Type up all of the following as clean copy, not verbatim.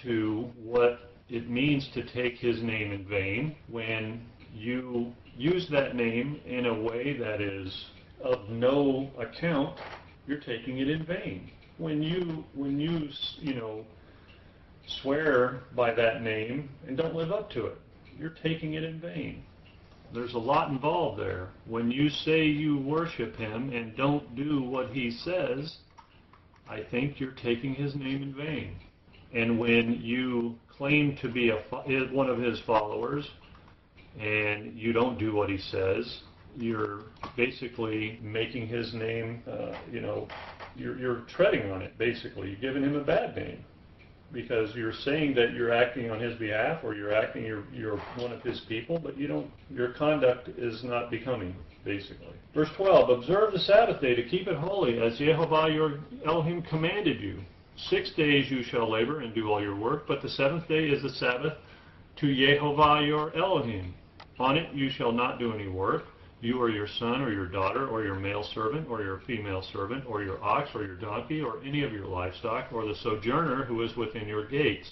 into what it means to take his name in vain when you use that name in a way that is of no account. You're taking it in vain. When you swear by that name and don't live up to it, you're taking it in vain. There's a lot involved there. When you say you worship him and don't do what he says, I think you're taking his name in vain. And when you claim to be one of his followers and you don't do what he says, you're basically making his name, you're treading on it, basically. You're giving him a bad name because you're saying that you're acting on his behalf or you're one of his people, but your conduct is not becoming, basically. Verse 12, observe the Sabbath day to keep it holy as Jehovah your Elohim commanded you. 6 days you shall labor and do all your work, but the seventh day is the Sabbath to Jehovah your Elohim. On it you shall not do any work, you or your son or your daughter or your male servant or your female servant or your ox or your donkey or any of your livestock or the sojourner who is within your gates,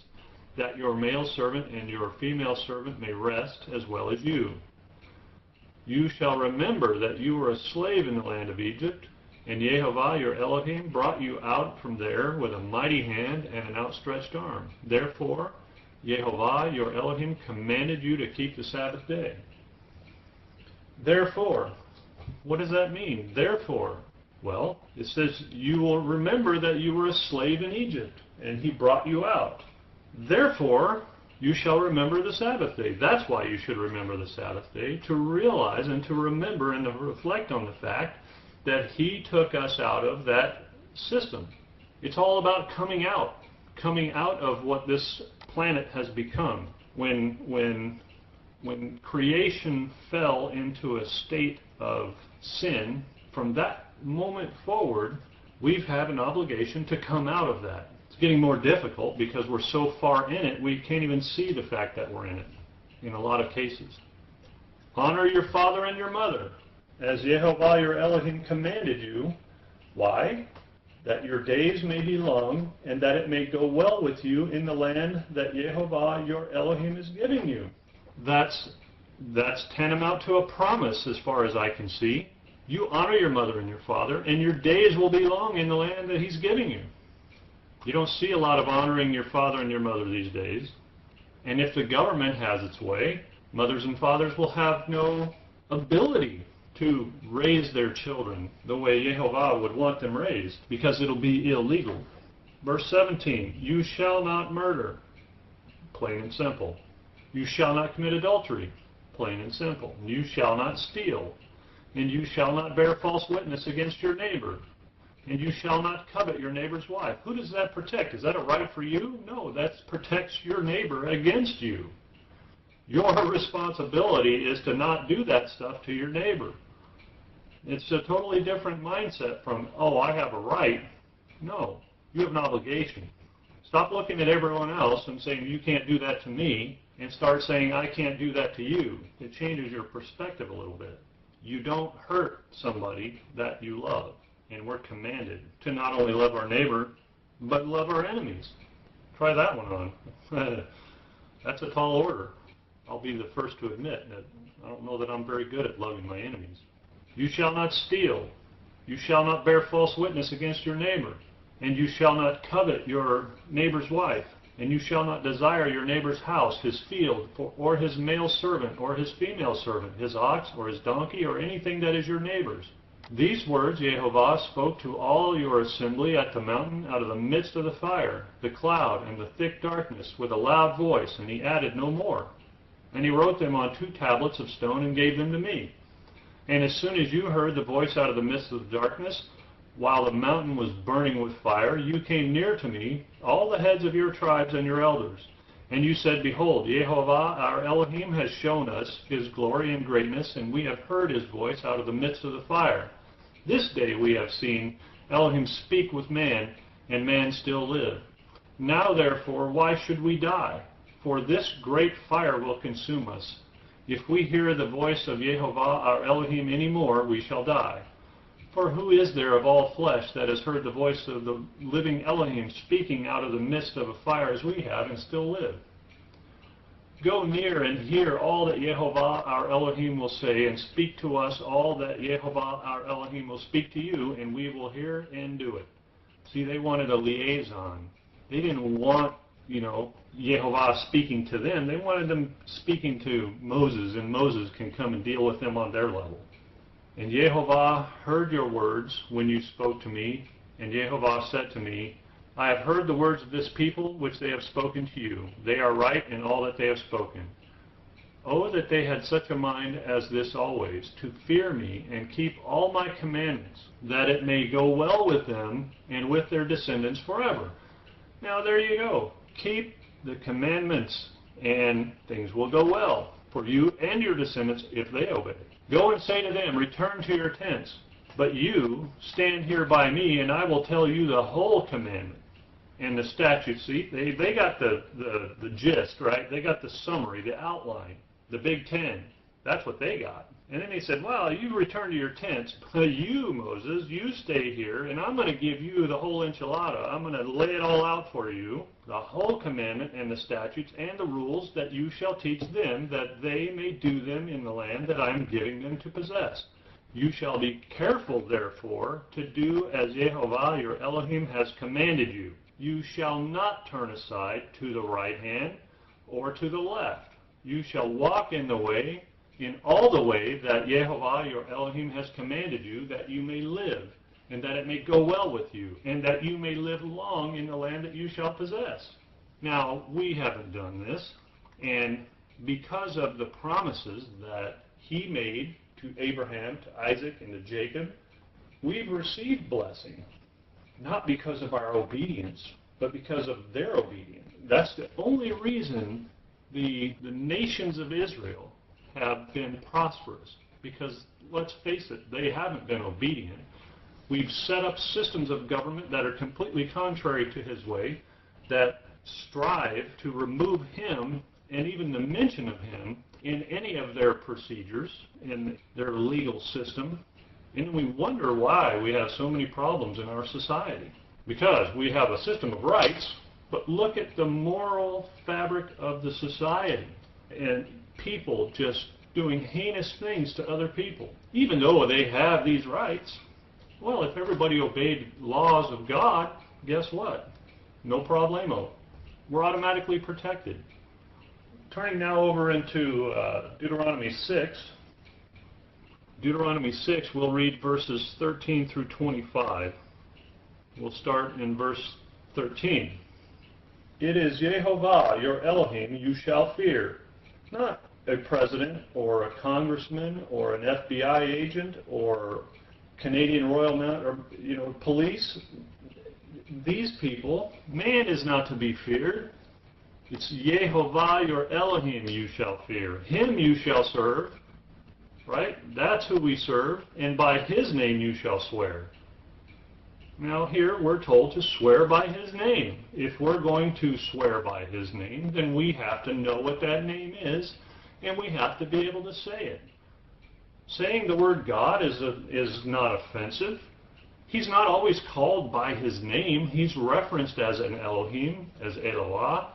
that your male servant and your female servant may rest as well as you. You shall remember that you were a slave in the land of Egypt, and Jehovah your Elohim brought you out from there with a mighty hand and an outstretched arm. Therefore, Jehovah your Elohim commanded you to keep the Sabbath day. Therefore, what does that mean? Therefore, well, it says you will remember that you were a slave in Egypt, and he brought you out. Therefore, you shall remember the Sabbath day. That's why you should remember the Sabbath day, to realize and to remember and to reflect on the fact that he took us out of that system. It's all about coming out of what this planet has become. When creation fell into a state of sin, from that moment forward, we've had an obligation to come out of that. It's getting more difficult because we're so far in it, we can't even see the fact that we're in it, in a lot of cases. Honor your father and your mother, as Jehovah your Elohim commanded you. Why? That your days may be long, and that it may go well with you in the land that Jehovah your Elohim is giving you. That's tantamount to a promise as far as I can see. You honor your mother and your father, and your days will be long in the land that he's giving you. You don't see a lot of honoring your father and your mother these days. And if the government has its way, mothers and fathers will have no ability to raise their children the way Jehovah would want them raised, because it'll be illegal. Verse 17, you shall not murder, plain and simple. You shall not commit adultery, plain and simple. You shall not steal, and you shall not bear false witness against your neighbor, and you shall not covet your neighbor's wife. Who does that protect? Is that a right for you? No, that protects your neighbor against you. Your responsibility is to not do that stuff to your neighbor. It's a totally different mindset from, oh, I have a right. No, you have an obligation. Stop looking at everyone else and saying, you can't do that to me, and start saying, I can't do that to you. It changes your perspective a little bit. You don't hurt somebody that you love, and we're commanded to not only love our neighbor, but love our enemies. Try that one on. That's a tall order. I'll be the first to admit that I don't know that I'm very good at loving my enemies. You shall not steal. You shall not bear false witness against your neighbor. And you shall not covet your neighbor's wife. And you shall not desire your neighbor's house, his field, or his male servant, or his female servant, his ox, or his donkey, or anything that is your neighbor's. These words Jehovah spoke to all your assembly at the mountain out of the midst of the fire, the cloud, and the thick darkness, with a loud voice, and he added no more. And he wrote them on 2 tablets of stone and gave them to me. And as soon as you heard the voice out of the midst of the darkness, while the mountain was burning with fire, you came near to me, all the heads of your tribes and your elders. And you said, Behold, Jehovah our Elohim has shown us his glory and greatness, and we have heard his voice out of the midst of the fire. This day we have seen Elohim speak with man, and man still live. Now therefore, why should we die? For this great fire will consume us. If we hear the voice of Jehovah our Elohim any more, we shall die. For who is there of all flesh that has heard the voice of the living Elohim speaking out of the midst of a fire as we have and still live? Go near and hear all that Yehovah our Elohim will say, and speak to us all that Yehovah our Elohim will speak to you, and we will hear and do it. See, they wanted a liaison. They didn't want, Yehovah speaking to them. They wanted them speaking to Moses, and Moses can come and deal with them on their level. And Yehovah heard your words when you spoke to me, and Yehovah said to me, I have heard the words of this people which they have spoken to you. They are right in all that they have spoken. Oh, that they had such a mind as this always, to fear me and keep all my commandments, that it may go well with them and with their descendants forever. Now there you go. Keep the commandments and things will go well for you and your descendants if they obey. Go and say to them, return to your tents. But you stand here by me, and I will tell you the whole commandment and the statutes. See, they got the gist, right? They got the summary, the outline, the Big Ten. That's what they got. And then he said, well, you return to your tents, but you, Moses, you stay here, and I'm going to give you the whole enchilada. I'm going to lay it all out for you, the whole commandment and the statutes and the rules that you shall teach them, that they may do them in the land that I'm giving them to possess. You shall be careful, therefore, to do as Yehovah your Elohim has commanded you. You shall not turn aside to the right hand or to the left. You shall walk in all the way that Yehovah your Elohim has commanded you, that you may live, and that it may go well with you, and that you may live long in the land that you shall possess. Now, we haven't done this, and because of the promises that he made to Abraham, to Isaac, and to Jacob, we've received blessing. Not because of our obedience, but because of their obedience. That's the only reason the nations of Israel have been prosperous. Because, let's face it, they haven't been obedient. We've set up systems of government that are completely contrary to his way, that strive to remove him and even the mention of him in any of their procedures, in their legal system. And we wonder why we have so many problems in our society. Because we have a system of rights, but look at the moral fabric of the society. And people just doing heinous things to other people. Even though they have these rights, well, if everybody obeyed laws of God, guess what? No problemo. We're automatically protected. Turning now over into Deuteronomy 6. Deuteronomy 6, we'll read verses 13 through 25. We'll start in verse 13. It is Yehovah, your Elohim, you shall fear, not a president or a congressman or an FBI agent or Canadian Royal Mount or police. These people, man is not to be feared. It's Yehovah your Elohim you shall fear. Him you shall serve. Right? That's who we serve. And by his name you shall swear. Now here we're told to swear by his name. If we're going to swear by his name, then we have to know what that name is, and we have to be able to say it. Saying the word God is not offensive. He's not always called by his name. He's referenced as an Elohim, as Eloah.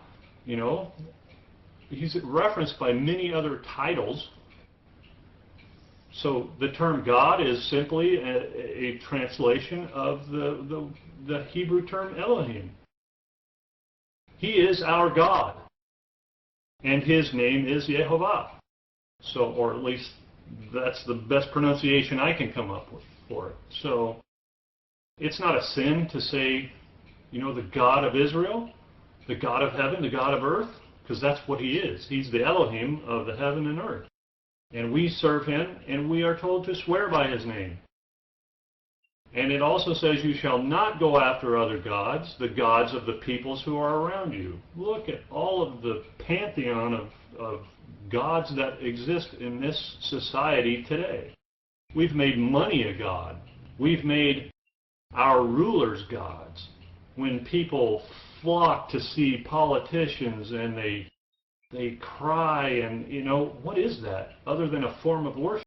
He's referenced by many other titles. So the term God is simply a translation of the Hebrew term Elohim. He is our God, and his name is Yehovah. So, or at least that's the best pronunciation I can come up with for it. So it's not a sin to say, the God of Israel, the God of heaven, the God of earth, because that's what he is. He's the Elohim of the heaven and earth. And we serve him, and we are told to swear by his name. And it also says, you shall not go after other gods, the gods of the peoples who are around you. Look at all of the pantheon of gods that exist in this society today. We've made money a god. We've made our rulers gods. When people flock to see politicians and they cry and, what is that other than a form of worship?